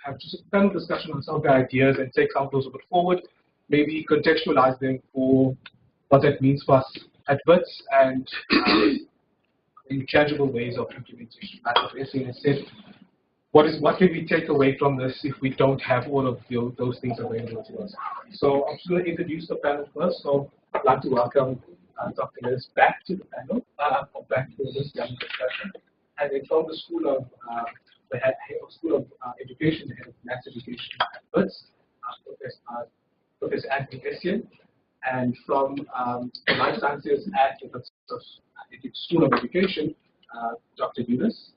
have just a panel discussion on some of the ideas and take some of those a bit forward, maybe contextualize them for what that means for us at WITS and tangible ways of implementation. Like what Essien has said, what can we take away from this if we don't have all of those things available to us? So I'm just going to introduce the panel first. So I'd like to welcome Dr. Liz back to the panel, or back to this discussion. And then from the School of the head of School of Education, the head of Maths Education at WITS, Professor Anthony Essien, and from Life Sciences at the School of Education, Dr. Eunice,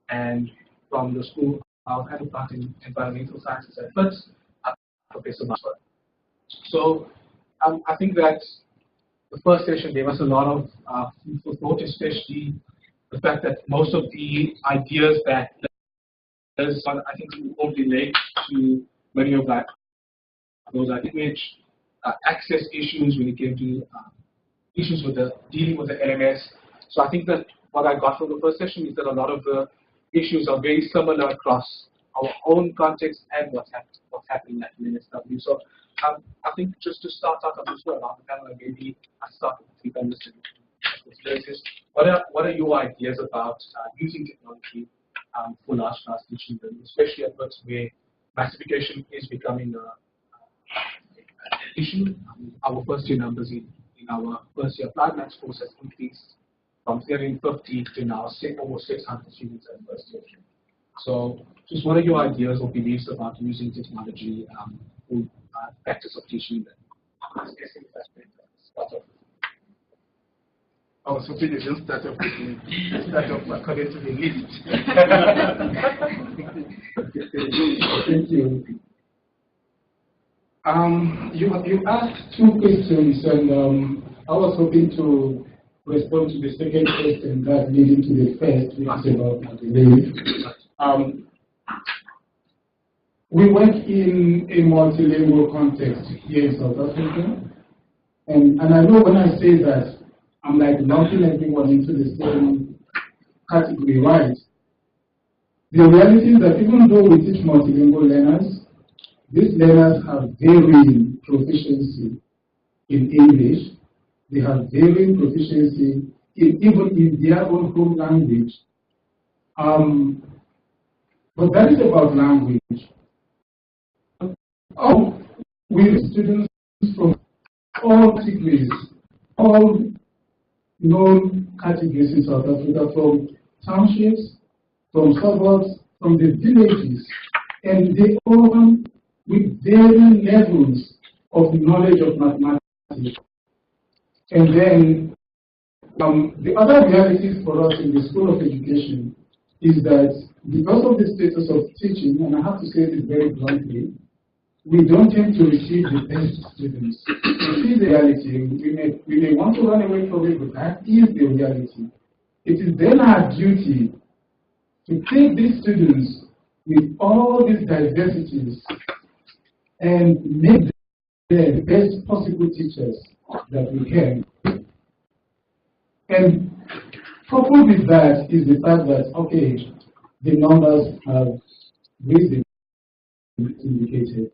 and from the School of Habitat and Environmental Sciences at WITS, Professor Masper. So I think that the first session gave us a lot of food for thought, especially the fact that most of the ideas that I think won't relate to many of that. Those are image access issues when it came to issues with dealing with the LMS. So I think that what I got from the first session is that a lot of the issues are very similar across our own context and what's happening at NSW. So I think just to start out, I'm just going to allow the panel and maybe I start with the three panelists. What are your ideas about using technology for large class teaching, especially at WITS where massification is becoming an issue? Our first year numbers in our first year applied maths course has increased from 350 to now almost 600 students at first year. So just what are your ideas or beliefs about using technology for practice of teaching? I was hoping you didn't start off with me. Start off according to the list. Thank you. You asked two questions, and I was hoping to respond to the second question that led into the first, which is about the belief. We work in a multilingual context here in South Africa, and I know when I say that, I'm like lumping everyone into the same category, right? The reality is that even though we teach multilingual learners, these learners have varying proficiency in English. They have varying proficiency even in their own home language. But that is about language. We have students from all categories, all known categories in South Africa, from townships, from suburbs, from the villages, and they all come with varying levels of knowledge of mathematics. And then the other realities for us in the School of Education is that because of the status of teaching, and I have to say this very bluntly, we don't tend to receive the best students. This is the reality. We may want to run away from it, but that is the reality. It is then our duty to take these students with all these diversities and make them the best possible teachers that we can. And coupled with that is the fact that, okay, the numbers have really indicated.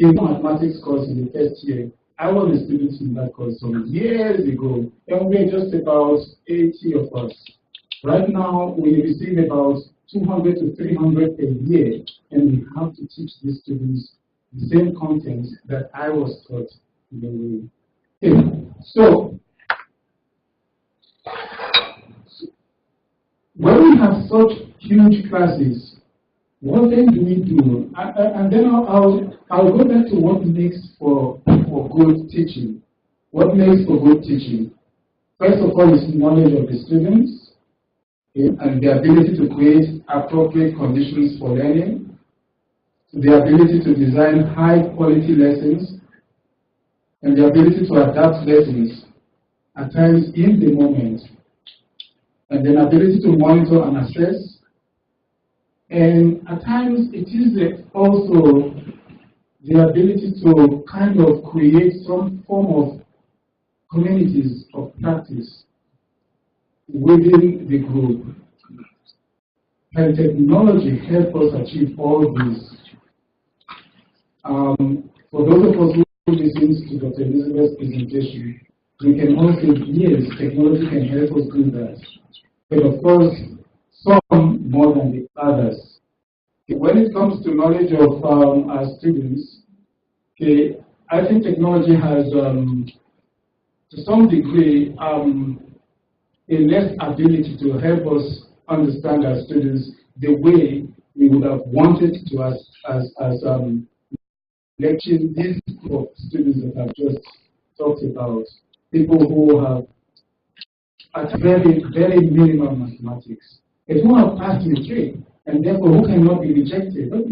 In the mathematics course in the first year, I was a student in that course some years ago, and we are just about 80 of us. Right now, we receive about 200 to 300 a year, and we have to teach these students the same content that I was taught in the way. Okay. So, when we have such huge classes, what then do we do? And then I'll go back to what makes for good teaching. What makes for good teaching? First of all, is knowledge of the students, okay, and the ability to create appropriate conditions for learning, the ability to design high-quality lessons, and the ability to adapt lessons at times in the moment, and then ability to monitor and assess. And at times, it is also the ability to kind of create some form of communities of practice within the group. can technology help us achieve all this? For those of us who listen to Dr. Elizabeth's presentation, we can all say, yes, technology can help us do that. But of course, some more than the others. When it comes to knowledge of our students, I think technology has, to some degree, a less ability to help us understand our students the way we would have wanted to as lecturing this group of students that I've just talked about. People who have at very, very minimal mathematics. If who have passed matric, and therefore who cannot be rejected, but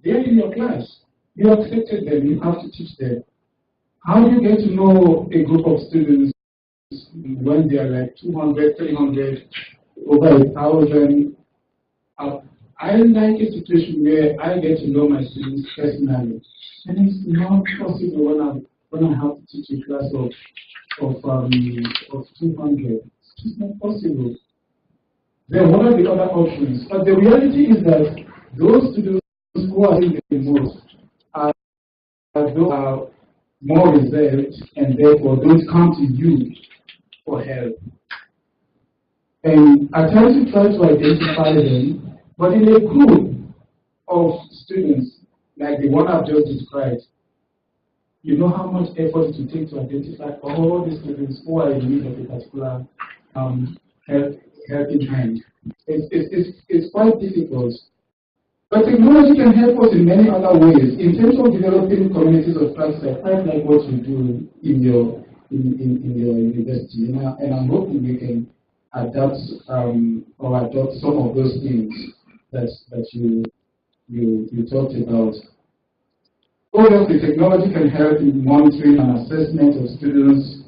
they're in your class. You accepted them, you have to teach them. How do you get to know a group of students when they are like 200, 300, over 1,000? I like a situation where I get to know my students personally. And it's not possible when I have to teach a class of 200. It's not possible. Then what are the other options? But the reality is that those students who are doing the most are those who are more reserved and therefore don't come to you for help. And I try to identify them, but in a group of students like the one I've just described, you know how much effort it will take to identify all the students who are in need of a particular helping hand. It's quite difficult. But technology can help us in many other ways. In terms of developing communities of practice, I quite like what you do in your university, and I'm hoping we can adapt or adopt some of those things that you talked about. Obviously, technology can help in monitoring and assessment of students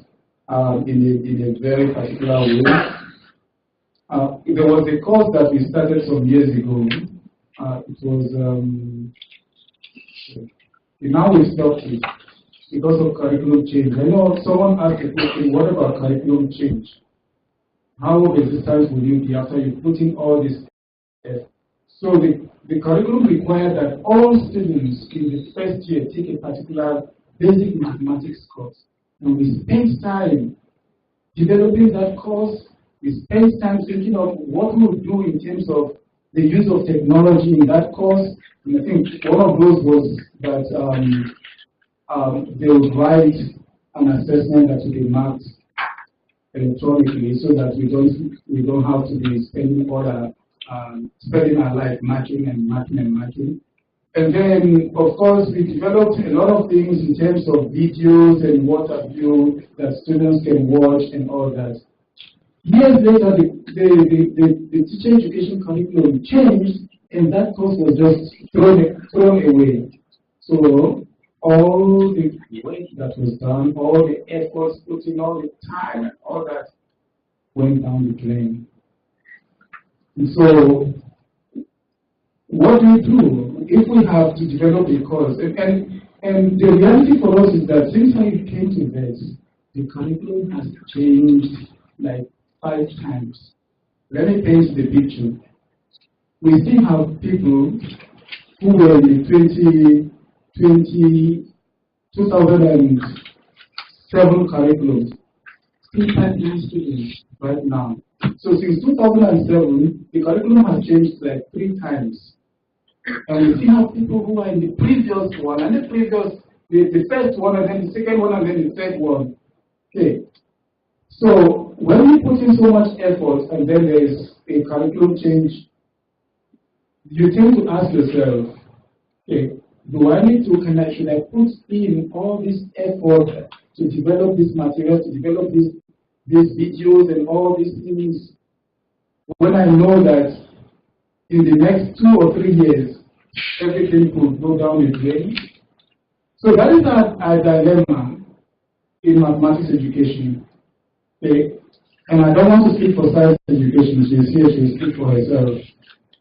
in a very particular way. There was a course that we started some years ago. It was, now we stopped it because of curriculum change. I know someone asked the question, what about curriculum change? How resistant will you be after you put in all this effort? So the curriculum required that all students in the first year take a particular basic mathematics course. And we spent time developing that course. We spent time thinking of what we would do in terms of the use of technology in that course. And I think one of those was that they would write an assessment that would be marked electronically, so that we don't have to be spending our life matching and matching and matching. And then, of course, we developed a lot of things in terms of videos and what have you that students can watch and all that. Years later, the teacher education curriculum changed, and that course was just thrown away. So all the work that was done, all the efforts put in, all the time, and all that went down the drain. And so, what do we do if we have to develop a course? And the reality for us is that since I came to this, the curriculum has changed like 5 times. Let me paint the picture. We still have people who were in the 2007 curriculum, still part-time students right now. So since 2007, the curriculum has changed like 3 times. And we still have people who are in the previous one, and the first one, and then the second one, and then the third one. Okay. So when we put in so much effort and then there is a curriculum change, you tend to ask yourself, okay, should I put in all this effort to develop this material, to develop these videos and all these things, when I know that in the next 2 or 3 years, everything could go down the drain? So that is a dilemma in mathematics education. Okay? And I don't want to speak for science education. She is here, she will speak for herself.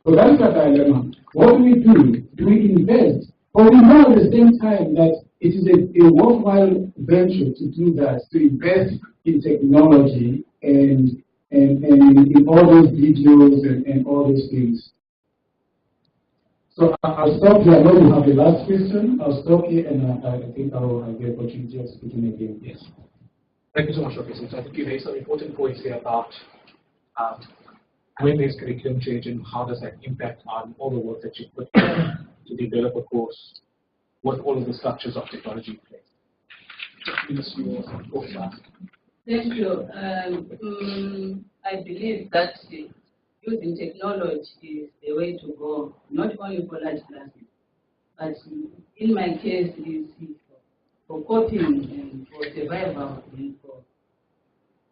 So that is a dilemma. What do we do? Do we invest? But we know at the same time that it is a worthwhile venture to do that, to invest in technology and in all those videos and all those things. So I'll stop here. I know you have the last question. I'll stop here, and I think I'll have the opportunity of speaking again. Yes. Thank you so much, Professor. So I think you raised some important points here about when there's curriculum change and how does that impact on all the work that you put to develop a course with all of the structures of technology in place. Thank you. I believe that using technology is the way to go, not only for large classes, but in my case, is for coping and for survival and for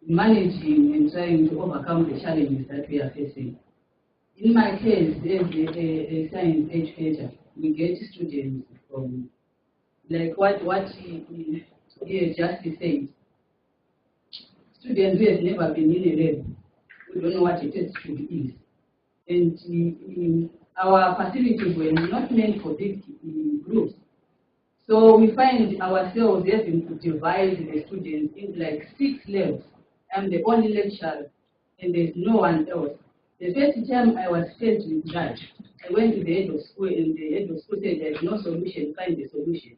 managing and trying to overcome the challenges that we are facing. In my case, as a science educator, we get students from, like what he just said, students who have never been in a lab, we don't know what a test tube is. And our facilities were not meant for big groups. So we find ourselves having to divide the students in like 6 labs. I'm the only lecturer, and there's no one else. The first time I was faced with that, I went to the head of school, and the head of school said there's no solution, find a solution.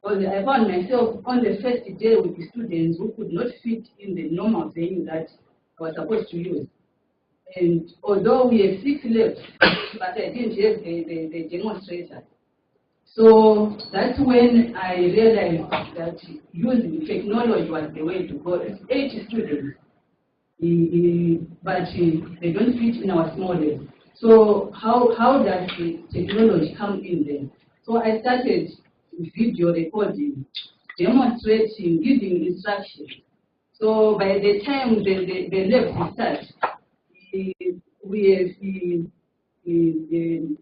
Because I found myself on the first day with the students who could not fit in the normal venue that I was supposed to use. And although we have 6 labs, but I didn't have the demonstrator. So that's when I realized that using technology was the way to go. It's 80 students, but they don't fit in our small labs. So how does the technology come in then? So I started video recording, demonstrating, giving instructions. So by the time the lab starts, we have the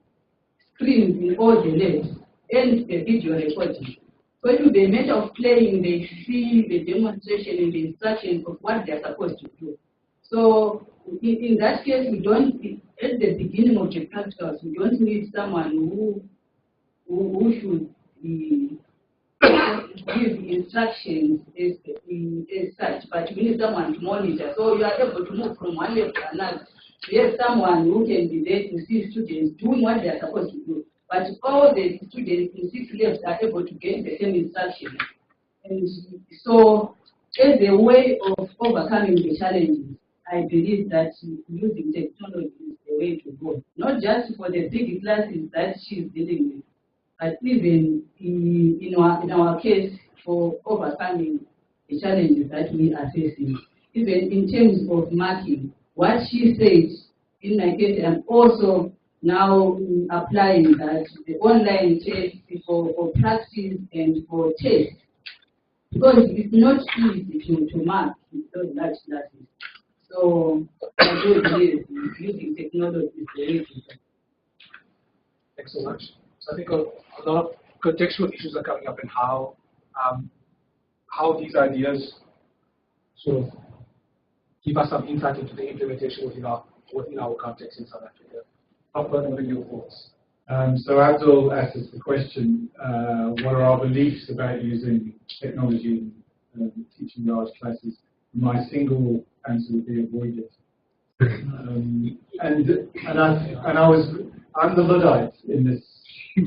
screens in all the labs and the video recording. So it will be a matter of playing, they see the demonstration and the instructions of what they're supposed to do. So in that case, we don't, at the beginning of the practicals, we don't need someone who should give instructions as such, but we need someone to monitor. So you are able to move from one level to another. We have someone who can be there to see students doing what they are supposed to do. But all the students in 6 labs are able to get the same instructions. And so as a way of overcoming the challenges, I believe that using technology is the way to go. Not just for the big classes that she's dealing with, but even in our case for overcoming the challenges that we are facing. Even in terms of marking, what she said, in my case, I'm also now applying that the online test for practice and for test, because it's not easy to mark those large classes. So I do believe using technology is the way to go. Thanks so much. So I think a lot of contextual issues are coming up in how these ideas sort of give us some insight into the implementation within our context in South Africa. What are your thoughts? So Abdul asked us the question, what are our beliefs about using technology in teaching large classes? My single answer would be avoid it. I'm the Luddite in this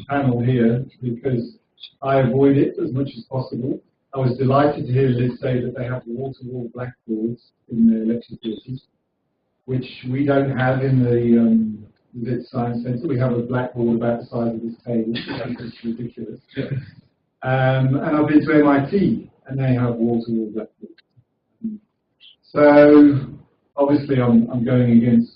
panel here because I avoid it as much as possible. I was delighted to hear Liz say that they have wall-to-wall blackboards in their lecture theatres, which we don't have in the Lit Science Centre. We have a blackboard about the size of this table, which is ridiculous. And I've been to MIT, and they have wall-to-wall blackboards. So obviously I'm going against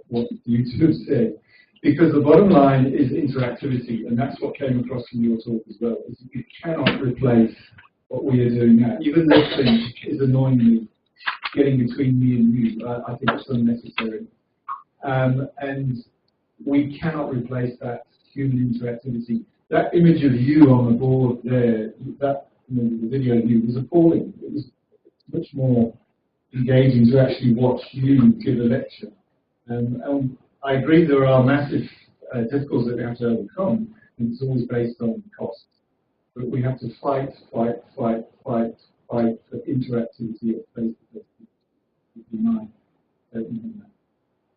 what you two have said, because the bottom line is interactivity, and that's what came across from your talk as well. Is you cannot replace what we are doing now. Even this thing is annoyingly getting between me and you. I think it's unnecessary. And we cannot replace that human interactivity. That image of you on the board there, that the video of you was appalling. It was much more engaging to actually watch you give a lecture. And I agree there are massive difficulties that we have to overcome, and it's always based on cost. But we have to fight for interactivity at face-to-face. Would be my statement on that.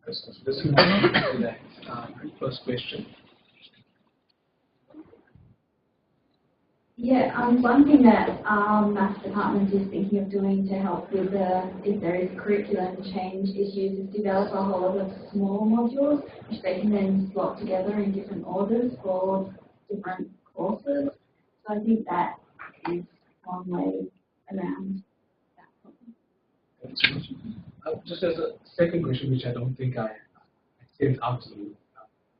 This is that first question. Yeah, one thing that our maths department is thinking of doing to help with if there is curriculum change issues is develop a whole lot of small modules which they can then slot together in different orders for different courses. So I think that is one way around that problem. Just as a second question, which I don't think I sent out to you,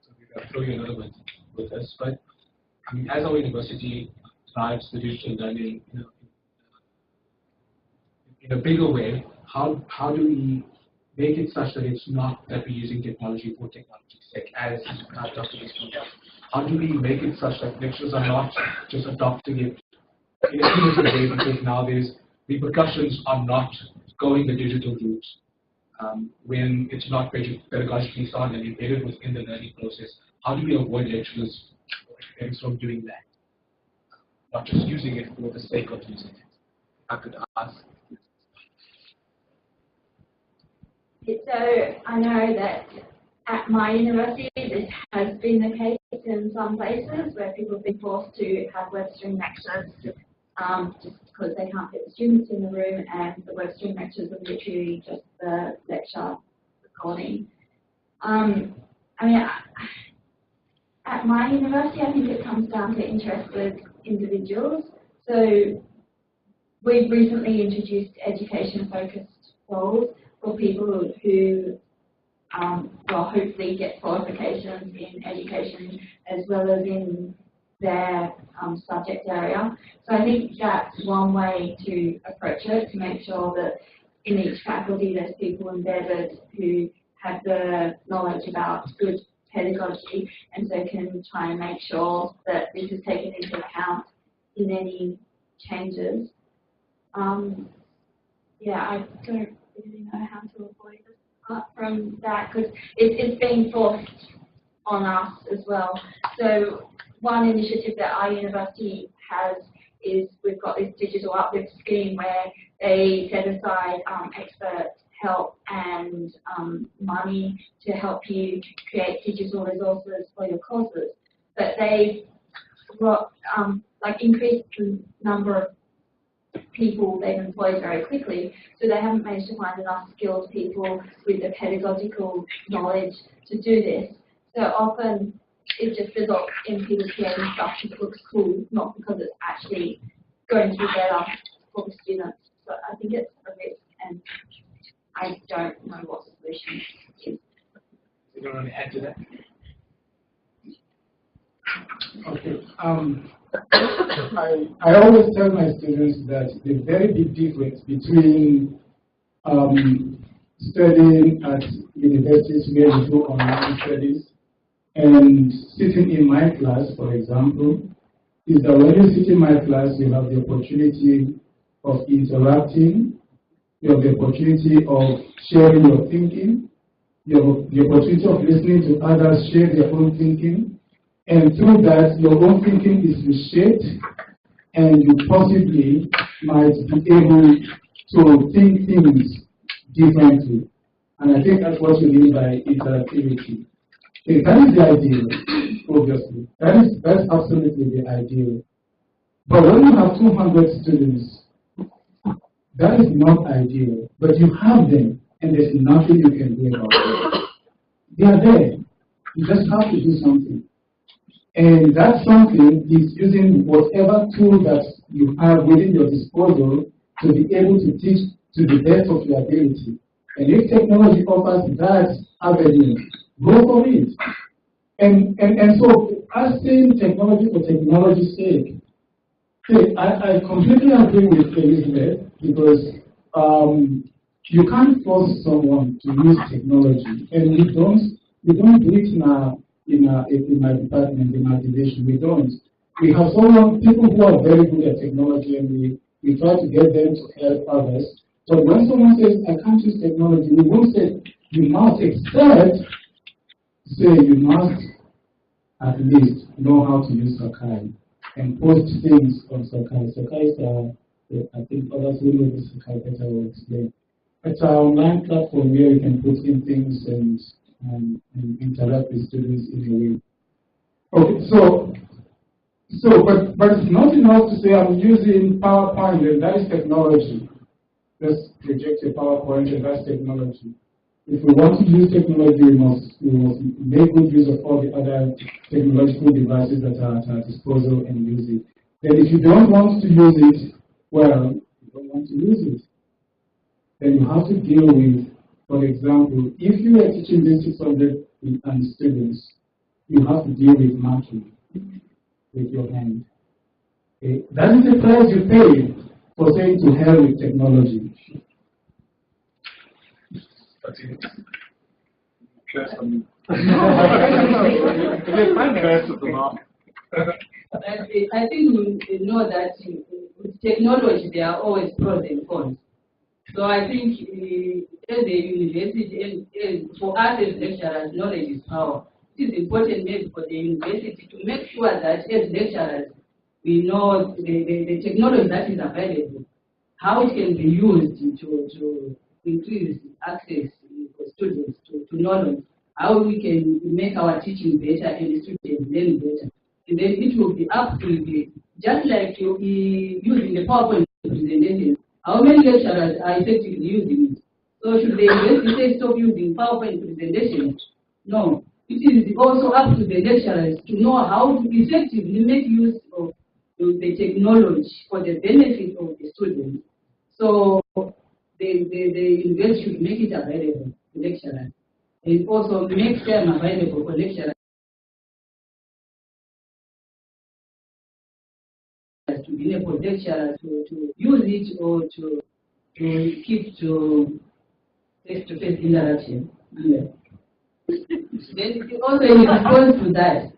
so maybe I'll throw you another one with this, but I mean, as our university drives the digital learning in a bigger way, how do we make it such that it's not that we're using technology for technology's sake, as Dr. Lee pointed out? How do we make it such that lecturers are not just adopting it in a innovative way, because now there's repercussions on not going the digital route when it's not pedagogically sound and embedded within the learning process? How do we avoid lecturers or academics from doing that? Not just using it for the sake of using it. I could ask. So I know that at my university this has been the case in some places where people have been forced to have web stream lectures just because they can't get the students in the room, and the web stream lectures are literally just the lecture recording. I mean, at my university, I think it comes down to interested individuals. So we've recently introduced education-focused roles for people who will hopefully get qualifications in education as well as in their subject area. So I think that's one way to approach it, to make sure that in each faculty there's people embedded who have the knowledge about good pedagogy, and so can try and make sure that this is taken into account in any changes. Yeah, I don't really know how to avoid this apart from that, because it's being forced on us as well. So one initiative that our university has is we've got this digital uplift scheme where they set aside expert help and money to help you create digital resources for your courses. But they increased the number of people they've employed very quickly, so they haven't managed to find enough skilled people with the pedagogical knowledge to do this. So often it just results in people creating stuff that looks cool, not because it's actually going to be better for the students. So I think it's a risk, and I don't know what the solution is. You don't want to add to that? Okay. I always tell my students that the very big difference between studying at universities where you do online studies and sitting in my class, for example, is that when you sit in my class, you have the opportunity of interacting, you have the opportunity of sharing your thinking, you have the opportunity of listening to others share their own thinking, and through that, your own thinking is reshaped, and you possibly might be able to think things differently. And I think that's what you mean by interactivity. Okay, that is the ideal, obviously. That's absolutely the ideal. But when you have 200 students, that is not ideal. But you have them, and there's nothing you can do about it. They are there. You just have to do something. And that something is using whatever tool that you have within your disposal to be able to teach to the best of your ability. And if technology offers that avenue, go for it. And so, asking technology for technology's sake, I completely agree with Elizabeth, because you can't force someone to use technology, and we don't do it in my department, in my division. We don't. We have people who are very good at technology, and we try to get them to help others. But when someone says, I can't use technology, we won't say, you must, except say you must at least know how to use Sakai and post things on Sakai. Sakai is, I think others who know this Sakai better will explain. It's an online platform where you can put in things and interact with students in a way. Okay, so So, but it's not enough to say I'm using PowerPoint and that is technology. Let's project a PowerPoint and that's technology. If we want to use technology, we must make good use of all the other technological devices that are at our disposal and use it. Then if you don't want to use it, well, you don't want to use it. Then you have to deal with, for example, if you are teaching these 600 students, you have to deal with marking with your hand. Okay? That is the price you pay for saying to hell with technology. I think we know that with technology there are always pros and cons. So I think as a university, and for us as lecturers, knowledge is power. It is important maybe for the university to make sure that as lecturers, we know the technology that is available, how it can be used to increase access for students to knowledge, how we can make our teaching better and the students learn better. And then it will be up to the, just like you using the PowerPoint presentation, how many lecturers are effectively using it? So should the university stop using PowerPoint presentation? No. It is also up to the lecturers to know how to effectively make use of the technology for the benefit of the students. So the university should make it available to lecturers and also make them available for lecturers to enable lecturers to use it or to keep to face-to-face interaction. Yeah. Then also in response to that,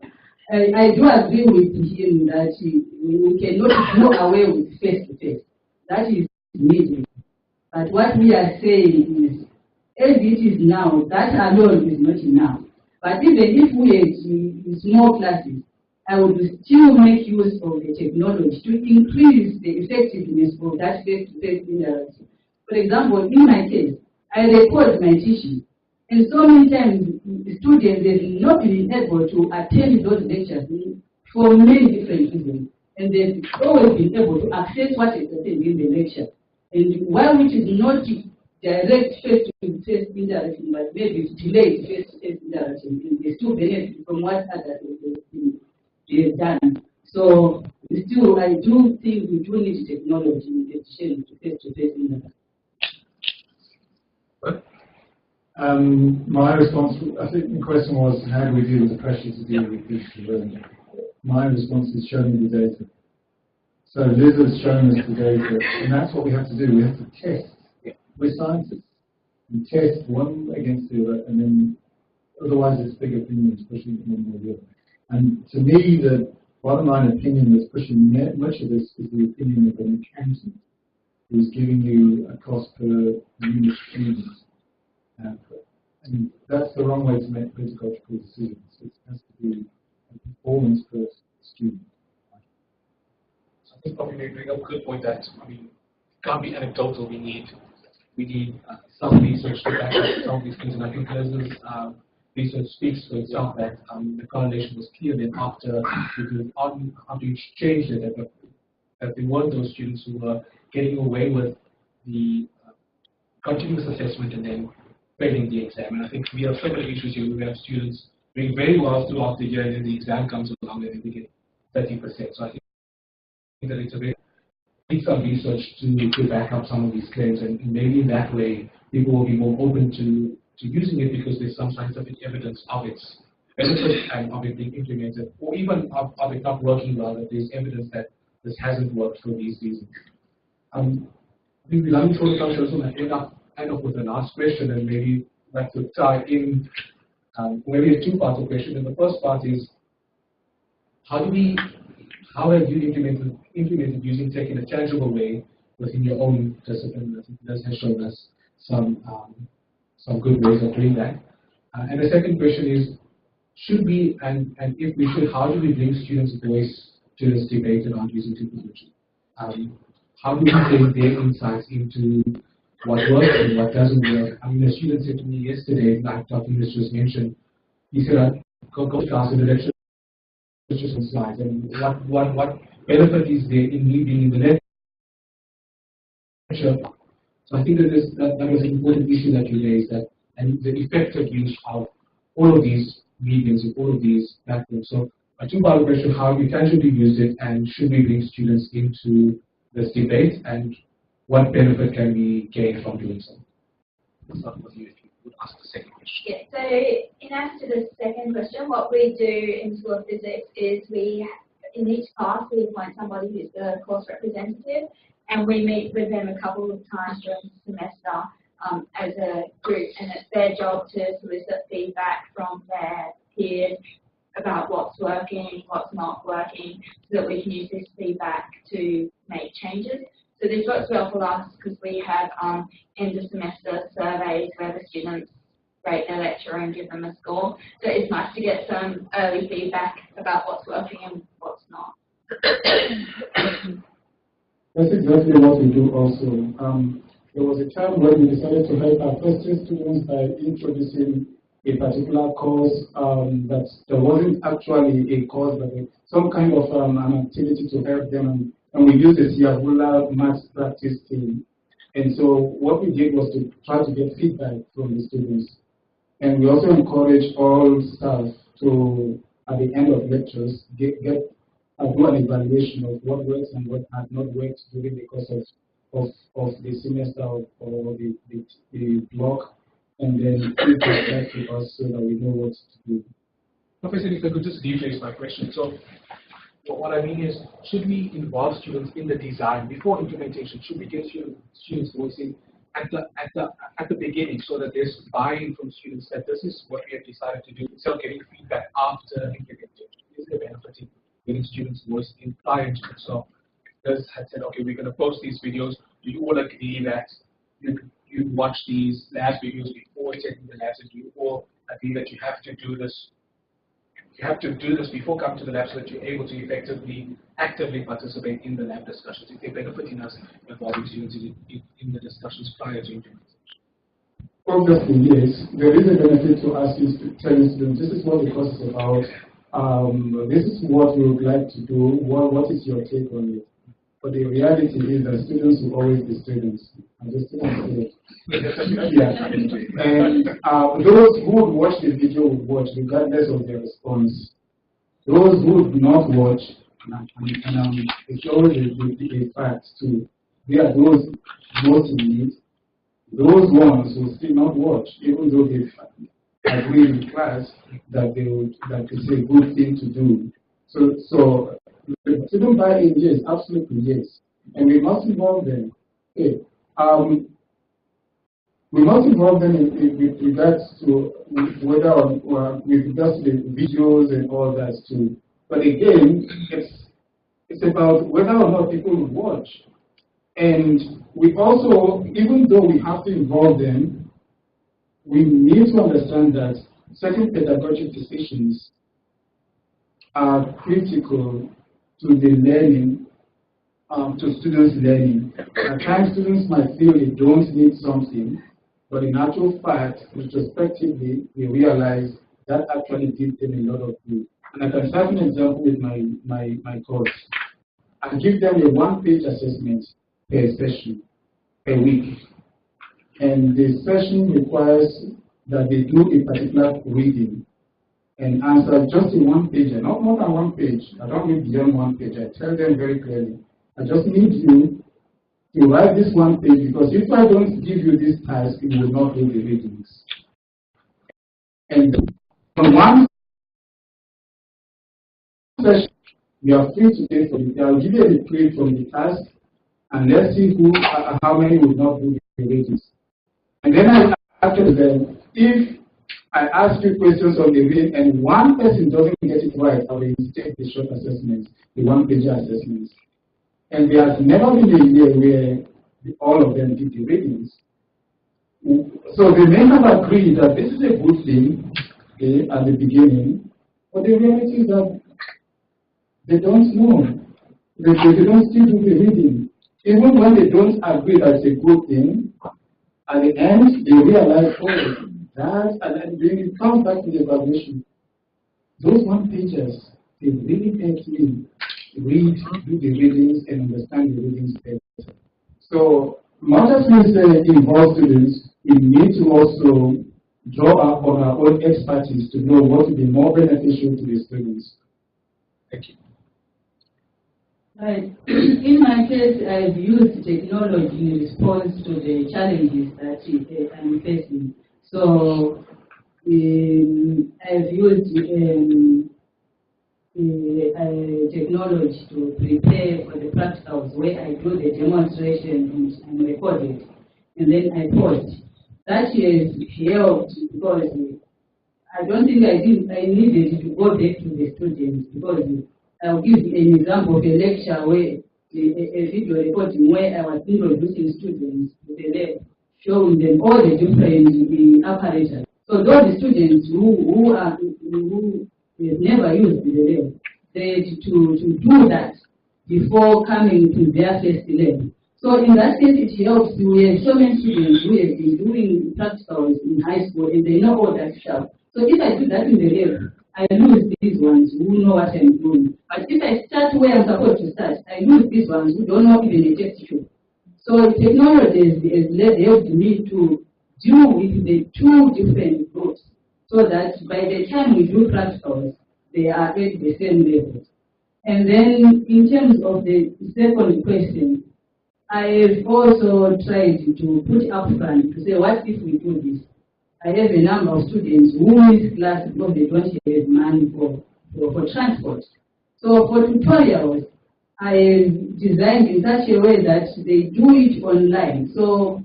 I do agree with him that we cannot do away with face-to-face. That is needed. But what we are saying is, as it is now, that alone is not enough. But even if we had small classes, I would still make use of the technology to increase the effectiveness of that face-to-face interaction. For example, in my case, I record my teaching. And so many times, the students have not been able to attend those lectures for many different reasons. And they've always been able to access what is happening in the lecture. And while it is not direct face-to-face interaction, but maybe it's delayed face-to-face interaction, and they still benefit from what others have done. So, still, I do think we do need technology in addition to face-to-face interaction. My response, I think the question was, how do we deal with the pressure to deal with digital learning? My response is, show me the data. So Liz has shown us the data, and that's what we have to do. We have to test. We're scientists. We test one against the other, and then otherwise it's big opinions pushing one or the other. And to me, the bottom line opinion that's pushing much of this is the opinion of an accountant who's giving you a cost per unit student. And that's the wrong way to make pedagogical decisions. It has to be a performance per student. So I think probably making a good point that, I mean, it can't be anecdotal. We need some research to back up some of these things. And I think Liz's research speaks for itself that the correlation was clear that after you changed it, that there were those students who were getting away with the continuous assessment and then failing the exam. And I think we have several issues here. We have students doing very well throughout the year, and then the exam comes along and they get 30%. So I think that it's a very need some research to back up some of these claims, and maybe in that way people will be more open to using it because there's some scientific evidence of its benefits and of it being implemented, or even of it not working well, that there's evidence that this hasn't worked for these reasons. I think the learning short term shows end up with the last question, and maybe that could tie in maybe a two-part question. And the first part is, how have you implemented using tech in a tangible way within your own discipline? I think this has shown us some good ways of doing that. And the second question is, should we, and if we should, how do we bring students' voice to this debate around using technology? How do we take their insights into what works and what doesn't work? I mean, a student said to me yesterday, like Dr. Lewis just mentioned, he said, I go to class and the lecture slides and what benefit is there in me being in the lecture. So I think that was an important issue that you raised, that and the effective use of all of these mediums and all of these platforms. So a two-part question: how you tangibly use it, and should we bring students into this debate, and what benefit can we gain from doing so? Let's start with you if you would ask the second question. Yeah, so in answer to the second question, what we do in School of Physics is in each class, we appoint somebody who's the course representative, and we meet with them a couple of times during the semester as a group, and it's their job to solicit feedback from their peers about what's working, what's not working, so that we can use this feedback to make changes. So this works well for us because we have end of semester surveys where the students rate their lecturer and give them a score. So it's nice to get some early feedback about what's working and what's not. That's exactly what we do also. There was a time when we decided to help our first year students by introducing a particular course that there wasn't actually a course, but some kind of an activity to help them. And we used the Siavula maths practice team. And so what we did was to try to get feedback from the students. And we also encourage all staff to, at the end of lectures, do an evaluation of what works and what had not worked during the course of the semester or the block, and then feed back to us so that we know what to do. Professor, if I could just rephrase my question. So what I mean is, should we involve students in the design before implementation? Should we get students voicing at the beginning so that there's buy-in from students that this is what we have decided to do, instead of getting feedback after implementation? Is there benefit in getting students voice in prior to it? So others had said, okay, we're going to post these videos. Do you all agree that you watch these lab videos before taking the labs, and do you all agree that you have to do this? You have to do this before coming to the lab so that you're able to effectively, actively participate in the lab discussions. Is there benefit in us involving students in the discussions prior to implementation? Obviously, yes. There is a benefit to us telling students, this is what the course is about. This is what we would like to do. What is your take on it? But the reality is that students will always be students. And the students yeah. And those who would watch the video would watch regardless of their response. Those who would not watch, and it's always a fact too, they are those most in need. Those ones will still not watch, even though they agree in class that it's a good thing to do. So student buy-in, yes, absolutely yes, and we must involve them. Okay. We must involve them with regards to whether or with regards to the videos and all that too. But again, it's about whether or not people will watch. And we also, even though we have to involve them, we need to understand that certain pedagogic decisions are critical to the learning, to students' learning. At times, students might feel they don't need something, but in actual fact, retrospectively, we realize that actually did them a lot of good. And I can cite an example with my course. I give them a one-page assessment per session, per week. And the session requires that they do a particular reading and answer just in one page, and not more than one page. I don't need beyond one page. I tell them very clearly, I just need you to write this one page, because if I don't give you this task, you will not do the readings. And from one session, you are free to pay for it. I will give you a reprieve from the task, and let's see how many will not do the readings. And then I actually them, if I ask you questions on the reading and one person doesn't get it right, I will take the short assessments, the one-page assessments. And there has never been a year where all of them did the readings. So they may have agreed that this is a good thing, okay, at the beginning, but the reality is that they don't know. They don't still do the reading. Even when they don't agree that it's a good thing, at the end they realize, and then it comes back to the evaluation. Those one pages, they really helped me read, do the readings, and understand the readings better. So, much as we involve students, we need to also draw up on our own expertise to know what will be more beneficial to the students. Thank you. Right. In my case, I've used technology in response to the challenges that I'm facing. So I've used technology to prepare for the practicals where I do the demonstration and record it, and then I post. That has helped because I don't think I needed to go back to the students, because I'll give an example of a lecture where a video recording where I was introducing students to the lab, showing them all the different apparatus. So those students who have never used the lab, they to do that before coming to their first lab. So in that sense, it helps. We have so many students who have been doing practicals in high school and they know all that stuff. So if I do that in the lab, I lose these ones who know what I'm doing. But if I start where I'm supposed to start, I lose these ones who don't know even a texture. So technology has helped me to deal with the two different groups, so that by the time we do practicals, they are at the same level. And then in terms of the second question, I have also tried to put up front to say, what if we do this? I have a number of students who miss class because they don't have money for transport. So for tutorials, I designed in such a way that they do it online. So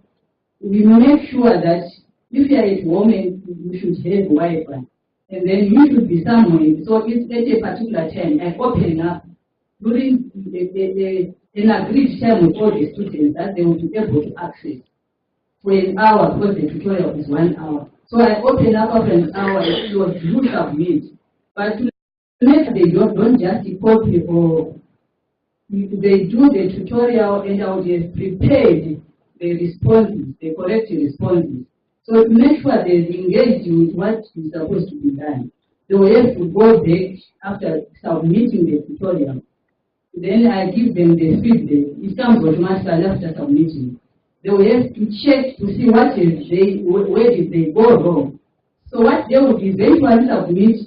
we make sure that if you are at home, you should have Wi-Fi. And then you should be somewhere. So it's at a particular time, I open up during an agreed time with all the students that they will be able to access for an hour, because the tutorial is 1 hour. So I open up after an hour, it was you submit. But to make they don't just copy, or they do the tutorial and I would have prepared the responses, the correct responses. So to make sure they're engaged with what is supposed to be done, they will have to go back after submitting the tutorial. Then I give them the feedback. It comes automatically after submitting. They will have to check to see where did they go wrong. So what they would eventually submit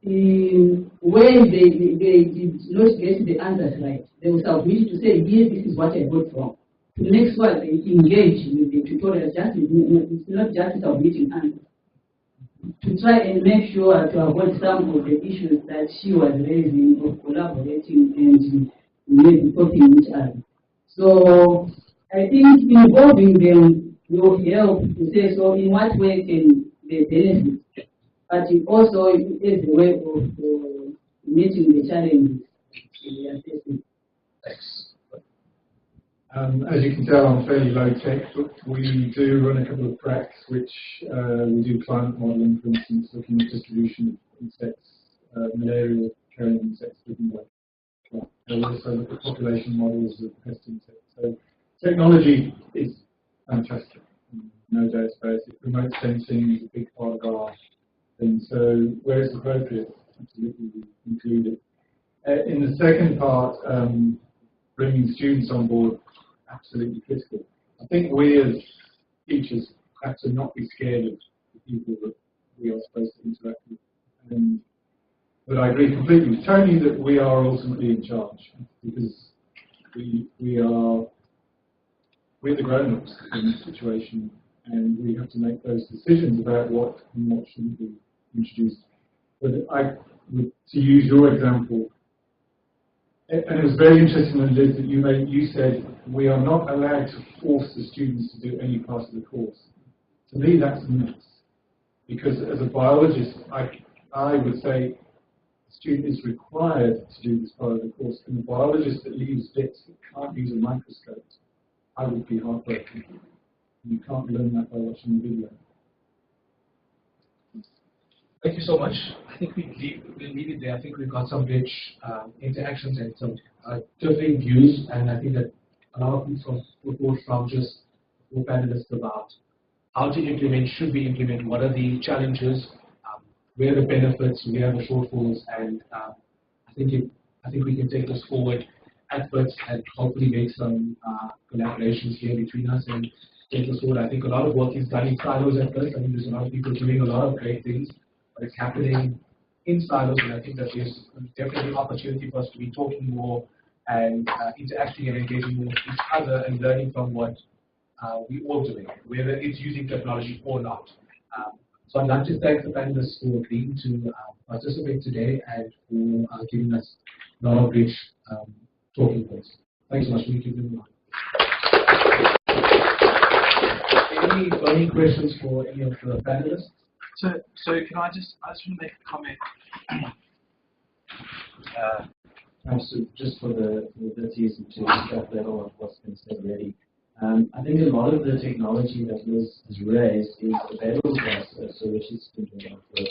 is where they did not get the answers right. They will submit to say, here, this is what I got wrong. To make sure they engage with the tutorial, it's not just submitting answers. To try and make sure to avoid some of the issues that she was raising of collaborating and maybe copying each other. So I think involving them will help to say, so in what way can they benefit? But it also is a way of meeting the challenges we are facing. Thanks. As you can tell, I'm fairly low tech, but we do run a couple of tracks which we do climate modeling, for instance, looking at distribution of insects, malaria carrying insects driven by climate. We also look at population models of pest insects. So technology is fantastic, no doubt about it. Remote sensing is a big part of our thing. So where it's appropriate, absolutely we include it. In the second part, bringing students on board, absolutely critical. I think we as teachers have to not be scared of the people that we are supposed to interact with. But I agree completely with Tony that we are ultimately in charge, because we're the grown-ups in this situation, and we have to make those decisions about what and what shouldn't be introduced. But to use your example, and it was very interesting, Liz, that you said we are not allowed to force the students to do any part of the course. To me, that's nuts. Because as a biologist, I would say the student is required to do this part of the course. And the biologist that leaves bits that can't use a microscope, I would be heartbroken. You can't learn that by watching the video. Thank you so much. I think we'll leave it there. I think we've got some rich interactions and some differing views, and I think that a lot of these reports from just four panelists about how to implement, should we implement, what are the challenges, where the benefits, where the shortfalls, and I think we can take this forward efforts and hopefully make some collaborations here between us and take this forward. I think a lot of work is done in silos at first. I think there's a lot of people doing a lot of great things, but it's happening in silos, and I think that there's definitely opportunity for us to be talking more and interacting and engaging with each other and learning from what we all doing, whether it's using technology or not. So I'd like to thank the panelists for agreeing to participate today and for giving us a lot of rich talking points. Thanks so much. We keep moving on. Any burning questions for any of the panelists? So can I just want to make a comment. Just for the abilities and to extrapolate on what's been said already. I think a lot of the technology that Liz has raised is available to us, so which is been doing for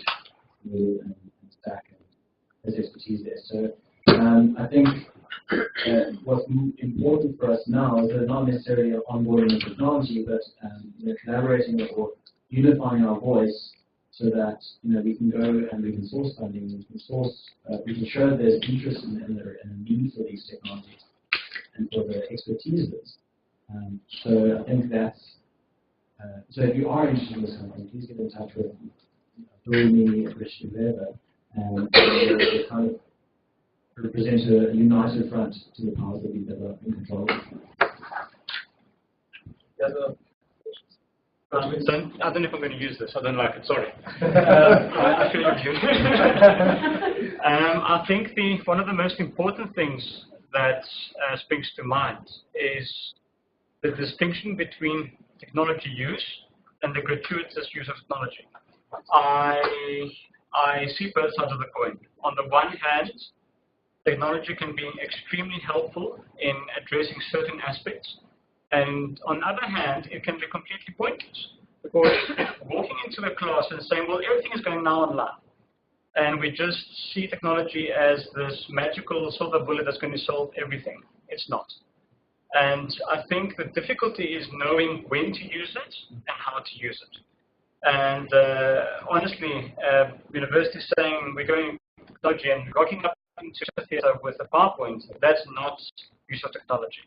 you and Stack and his expertise there. So I think what's important for us now is that not necessarily onboarding the technology, but collaborating or unifying our voice so that we can go and we can source funding, we can show that there's interest and a need for these technologies and for the expertise of this. So I think that's so if you are interested in this company, please get in touch with Bill, me, Richard, whoever, and we'll kind of represent a united front to the powers that be that are in control. I don't know if I'm going to use this. I don't like it. Sorry. I feel like you. I think one of the most important things that springs to mind is the distinction between technology use and the gratuitous use of technology. I see both sides of the coin. On the one hand, technology can be extremely helpful in addressing certain aspects. And on the other hand, it can be completely pointless, because walking into a class and saying, well, everything is going now online, and we just see technology as this magical silver bullet that's going to solve everything. It's not. And I think the difficulty is knowing when to use it and how to use it. And honestly, universities saying we're going to technology and rocking up into a theater with a PowerPoint, that's not use of technology.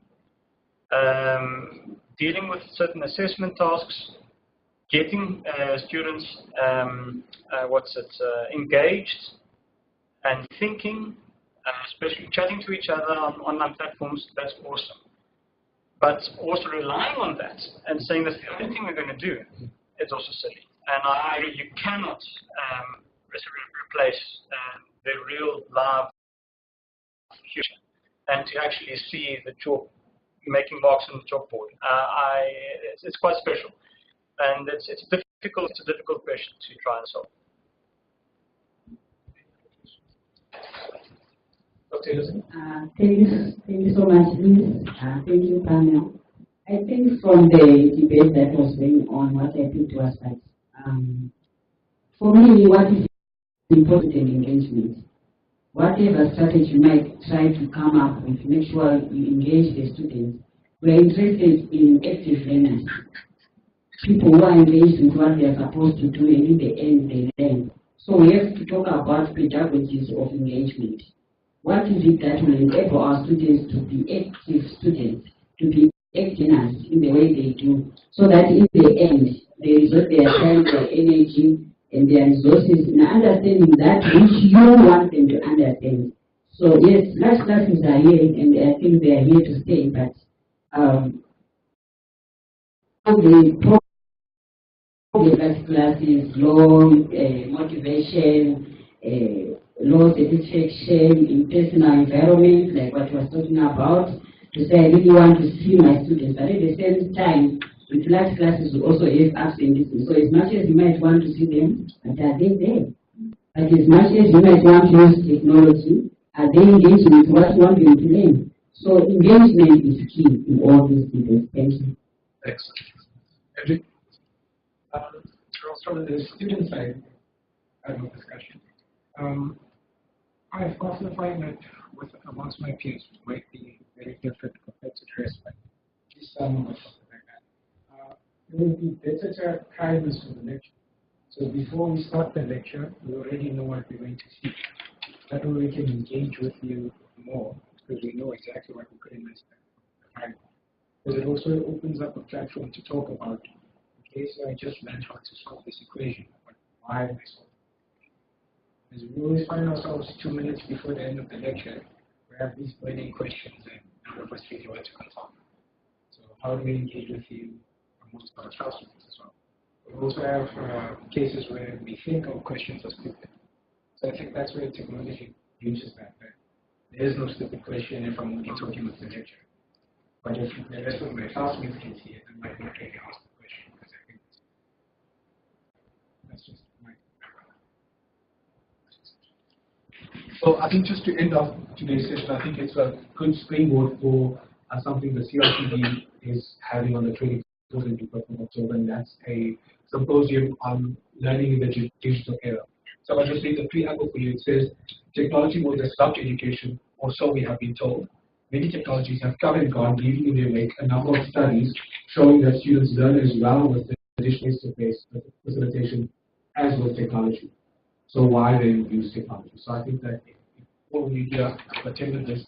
Dealing with certain assessment tasks, getting students engaged and thinking, especially chatting to each other on online platforms, that's awesome. But also relying on that and saying that's the only thing we're going to do, it's also silly. And you cannot replace the real live future and to actually see the chalk making marks on the chalkboard. It's quite special, and it's a difficult question to try and solve. Thank you so much, Liz. Thank you, panel. I think from the debate that was going on, what I think was that for me, what is important in engagement? Whatever strategy you might try to come up with, make sure you engage the students. We're interested in active learners, people who are engaged with what they are supposed to do, and in the end, they learn. So we have to talk about pedagogies of engagement. What is it that will enable our students to be active students, to be active in the way they do, so that in the end, they resort their time, their energy, and their resources in understanding that which you want them to understand. So yes, large classes are here, and I think they are here to stay, but the large classes, low motivation, low satisfaction in personal environment, like what I was talking about, to say I really want to see my students, but at the same time, with large classes we also have absenteeism. So as much as you might want to see them, but are they there? But as much as you might want to use technology, are they engaging with what you want them to learn? So engagement is key in all these debates. Thank you. Excellent. Andrew? From the student side of the discussion, I've also find that amongst my peers might be very different compared to dress, but some or something like that. It would be better to have kindness for the lecture So before we start the lecture, we already know what we're going to see. That way we can engage with you more, because we know exactly what we couldn't understand. Because it also opens up a platform to talk about, okay, so I just learned how to solve this equation, but why am I solving it? Because we always find ourselves 2 minutes before the end of the lecture, we have these burning questions and none of us really want to confirm. So how do we engage with you amongst our classmates as well? We also have cases where we think our questions are stupid. So I think that's where technology uses that. There is no stupid question if I'm only talking with the lecturer. But if the rest of my classmates can see it, I might not really ask the question because I think that's just my. So I think just to end off today's session, I think it's a good springboard for something the CRTD is having on the 24th and 25th of October, and that's a symposium on learning in the digital era. So I'll just read the preamble for you. It says, technology will disrupt education, or so we have been told. Many technologies have come and gone, leaving in their wake a number of studies showing that students learn as well with the traditional face-to-face facilitation as with technology. So why then use technology? So I think that if all of you here have attended this,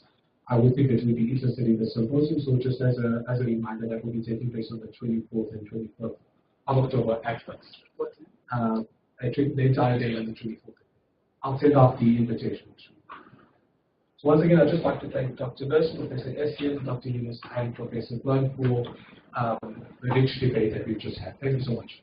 I would think that we'd be interested in the symposium. So just as a reminder, that will be taking place on the 24th and 25th of October at the entire day on the 24th. I'll send out the invitation. So once again, I'd just like to thank Dr. Nurse, Professor Essien, Dr. Yunus, and Professor Blunt for the rich debate that we've just had. Thank you so much.